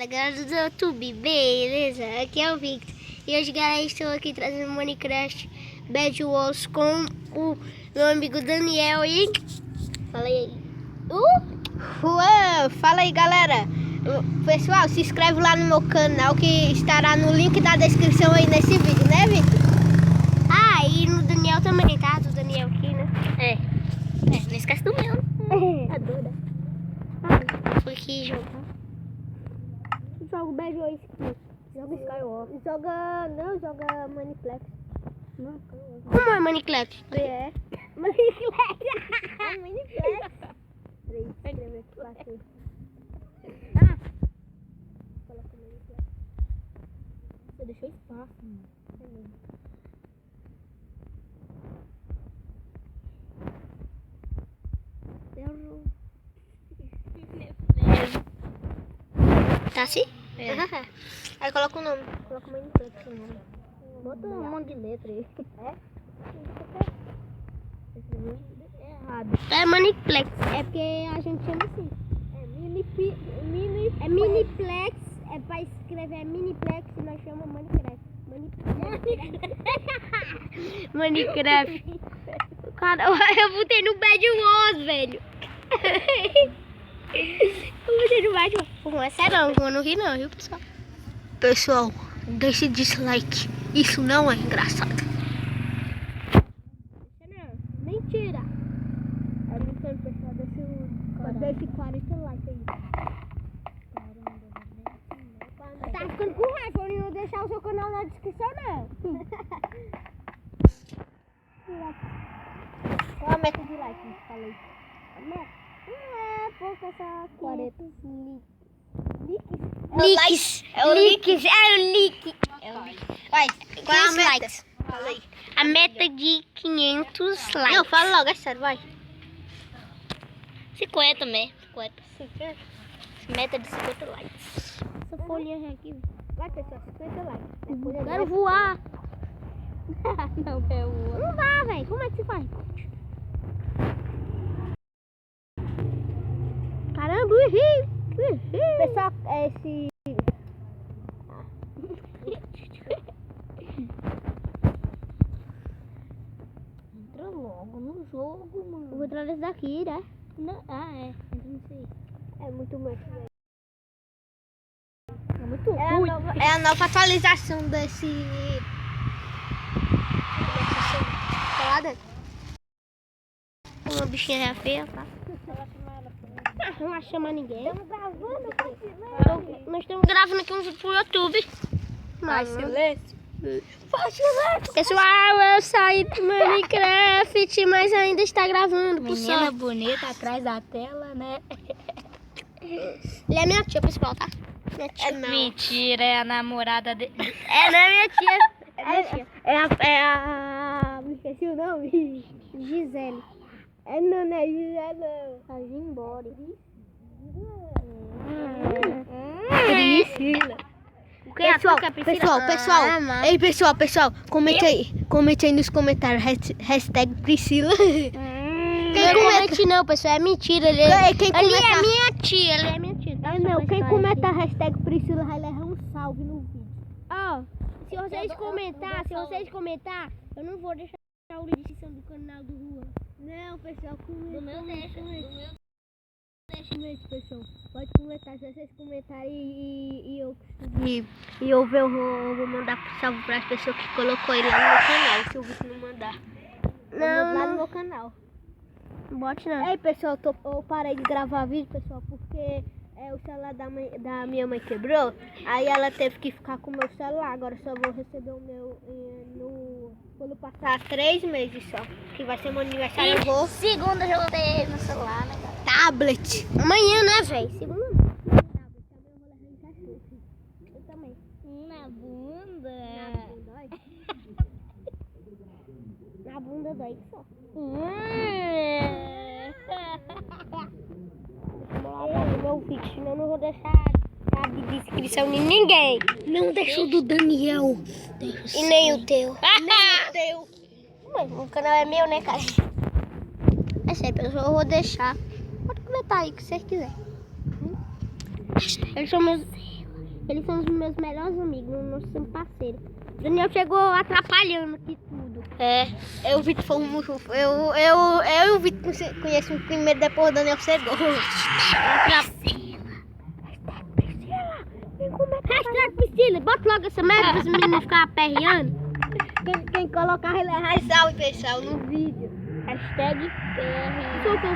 Galera do YouTube, beleza? Aqui é o Victor. E hoje, galera, estou aqui trazendo Minecraft Bed Wars com o meu amigo Daniel e... Fala aí. Fala aí, galera. Pessoal, se inscreve lá no meu canal que estará no link da descrição aí nesse vídeo, né, Victor? Ah, e no Daniel também, tá? Do Daniel aqui, né? Não esquece do meu. É doida. Foi aqui jogar. Joga o Bad Wars. Joga Skywalker. Joga Mineplex. Como é Minecraft? É. Mineplex. Mineplex. Peraí, escreve aqui pra você. Coloca o Mineplex. Você deixou espaço, mano. Tá assim? Aí coloca o nome. Coloca o Mineplex. Bota um monte de letra aí. É errado. É Mineplex. É porque a gente chama assim. É Miniplex. É pra escrever Miniplex e nós chamamos Minecraft. Minecraft. Cara, eu botei no Bed Wars, velho. Eu botei no Bed Wars. Não é sério, eu não ri não, viu, pessoal? Pessoal, deixe dislike. Isso não é engraçado. Mentira. É brincando, pessoal. Deixe 40 likes aí. Tá ficando com raiva, eu não vou deixar o seu canal na descrição, não. Qual a meta de like que eu falei? A meta? É pouca, só 40 Leaks. É o leak. Vai, qual é a 500 meta? likes. Fala aí. A meta de 500 likes. Não, fala logo, é sério, vai. 50 mesmo. 50. Meta de 50 likes. Essa folhinha aqui. Vai, pessoal, 50 likes. Quero voar. Não quero voar. Não dá, velho. Como é que se faz? Caramba, Pessoal, esse... Entra logo no jogo, mano. Eu vou entrar nesse daqui, né? Não, entra nisso aí. É muito mais. É muito ruim. É a nova atualização desse... Salada. Uma bichinha feia, tá? Não vai chamar ninguém. Nós estamos gravando aqui um vídeo pro YouTube. Faz silêncio. Pessoal, eu saí do Minecraft, mas ainda está gravando. Menina bonita atrás da tela, né? Ele é minha tia, pessoal, tá? Minha tia. Mentira, é a namorada dele. Não é minha tia. É minha tia. É a... Me esqueci o nome. Gisele. Não é Gisele, não. Vai vir embora. Priscila. Pessoal. Ei, pessoal, comente aí nos comentários, hashtag Priscila. Quem comenta não, pessoal, é mentira. Ele é minha tia, tá? Não, quem comenta hashtag Priscila vai levar um salve no vídeo. Ó, se vocês comentar, eu não vou deixar o link na descrição do canal do Rua. Não, pessoal, Do meu deixa. Comente, pessoal. Pode comentar, se vocês comentarem e eu vou mandar salve para as pessoas que colocou ele lá no meu canal, se o Vitor não mandar. Lá no meu canal. Não bote não. Ei, pessoal, eu parei de gravar vídeo, pessoal, porque o celular da minha mãe quebrou. Aí ela teve que ficar com o meu celular. Agora eu só vou receber o meu quando passar 3 meses só. Que vai ser meu aniversário. Eu vou. Segunda eu vou ter no celular, né, cara? Tablet. Amanhã, né, velho? Segunda. Eu também. Na bunda. Na bunda dói só. Meu vídeo, senão eu não vou deixar de descrição de ninguém. Não deixa o do Daniel. E nem o teu. Nem o teu. Mano, o canal é meu, né, cara? É sério, pessoal, eu vou deixar. Pode comentar aí o que vocês quiserem. Eles são meus... Eles são os meus melhores amigos, nós somos parceiros. Daniel chegou atrapalhando aqui tudo. Eu e o Vitor fomos juntos. Eu e o Vitor conhecemos primeiro, depois o Daniel chegou. Hashtag Priscila, bota logo essa merda para os meninos ficarem aperreando. Quem colocar ele é salve, pessoal, no vídeo. Hashtag PR. Sou o que?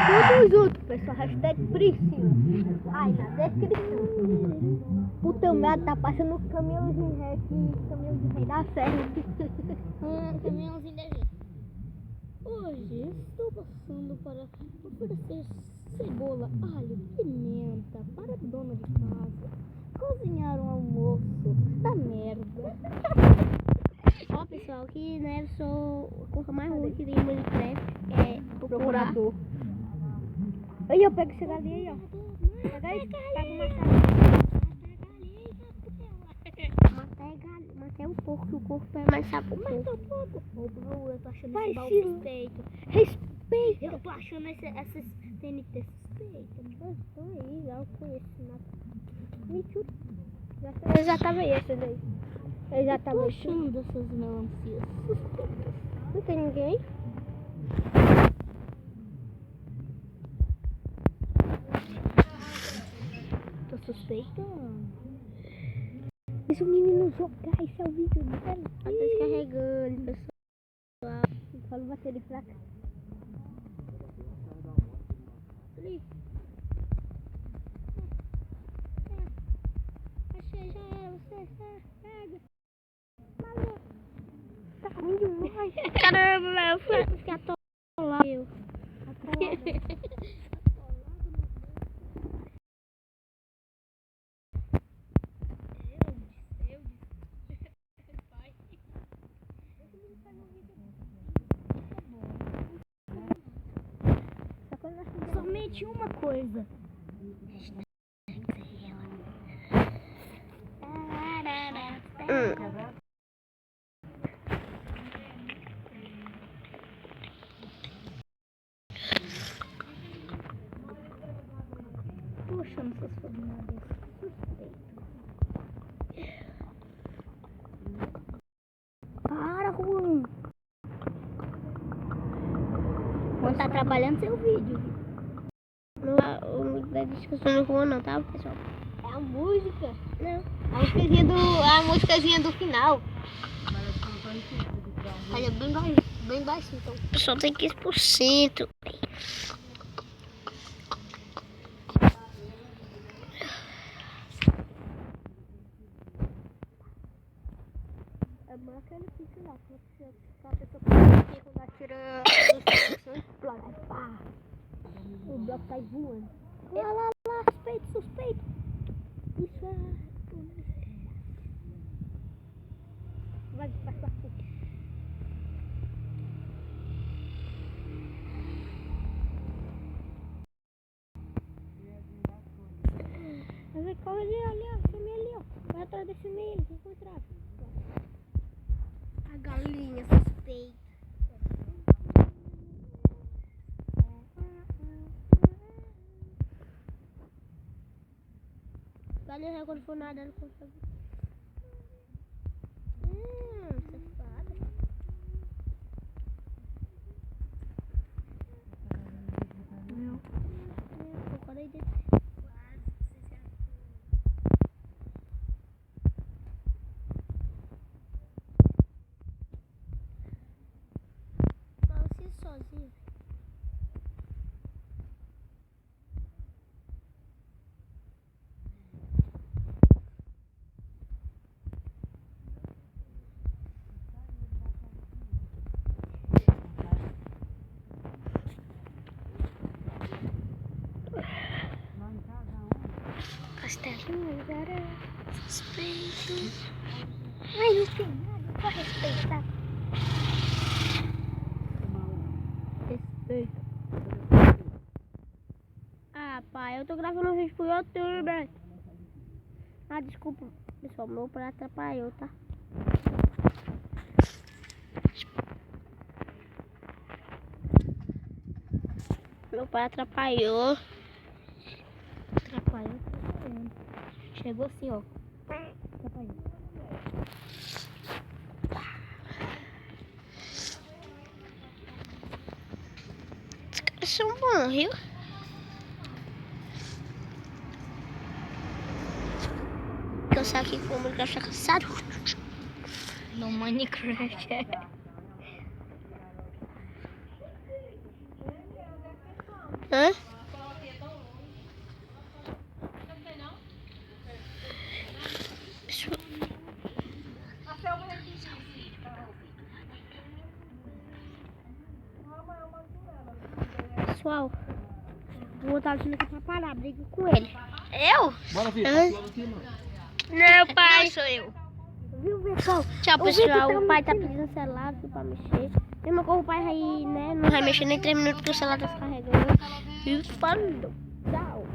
Tudo junto, pessoal. Hashtag Priscila. Aí na descrição. O teu medo tá passando o caminhãozinho ré aqui. Caminhãozinho ré da serra. Caminhãozinho da gente. Hoje estou passando para oferecer cebola, alho, pimenta para a dona de casa cozinhar um almoço da merda. Ó, pessoal, que né, eu sou a coisa mais ruim que tem em Minecraft é procurador. Aí eu pego esse galinha aí, ó. Pega aí, pega o machado. Matei um pouco, que o corpo é mais sapo. Mata um pouco. Ô, bro, eu tô achando Vai, esse baú Ciro. suspeito. Respeita. Eu tô achando essas TNT suspeitas. Eu tô aí, já conheço. Mentira. Eu já tava aí, essa daí. Eu já tava Tô aí. achando dessas melancias suspeitas. Não tem ninguém? Tô suspeitando. Deixa o menino jogar, esse é o vídeo dele. Tá descarregando, pessoal. Fala bateria fraca. Ali. Achei, já era, você pega. Valeu. Tá ruim demais. Caramba, velho, eu fiquei atolado. Eu. Somente uma coisa. Tô achando essas formadas suspeitas. Para, Juan. Não tá atrapalhando seu vídeo. Não dá discussão no Juan não, tá, pessoal? É a música. Não. A musicazinha do final. Olha, bem baixo, então. O pessoal tem 15%. É bom aquele piso lá, que a pessoa pode quando atira a explode. Pá. O bloco tá voando. Lá, suspeito. Isso é... Vai, passa a puta. Mas corre ali, ó. Chame ali, ó. Vai atrás desse meio, se encontrar. A galinha suspeita. Galinha quando for nada, não consegue. Safada. Não. Procura aí dentro. Você sozinho. Castelinho, agora suspeito. Ai, não tem nada, só respeitar. Respeito. Ah, pai, eu tô gravando um vídeo pro YouTube. Ah, desculpa, pessoal, meu prato atrapalhou, tá? Meu pai atrapalhou. Atrapalhou. Chegou assim, ó. Os caras são bons, viu? Cansar aqui com o Minecraft tá cansado. No Minecraft. Hã? Pessoal, vou botar o time aqui pra parar a briga com ele. Eu? Bora, filho. Hã? Tá lá em cima. Não, pai. Não, sou eu. Viu, pessoal? Tchau, Eu vi que pessoal. tá O pai tá pedindo o celular pra mexer. Mesmo com o pai aí, né? Não vai mexer nem 3 minutos porque o celular tá descarregando. E falando. Tchau.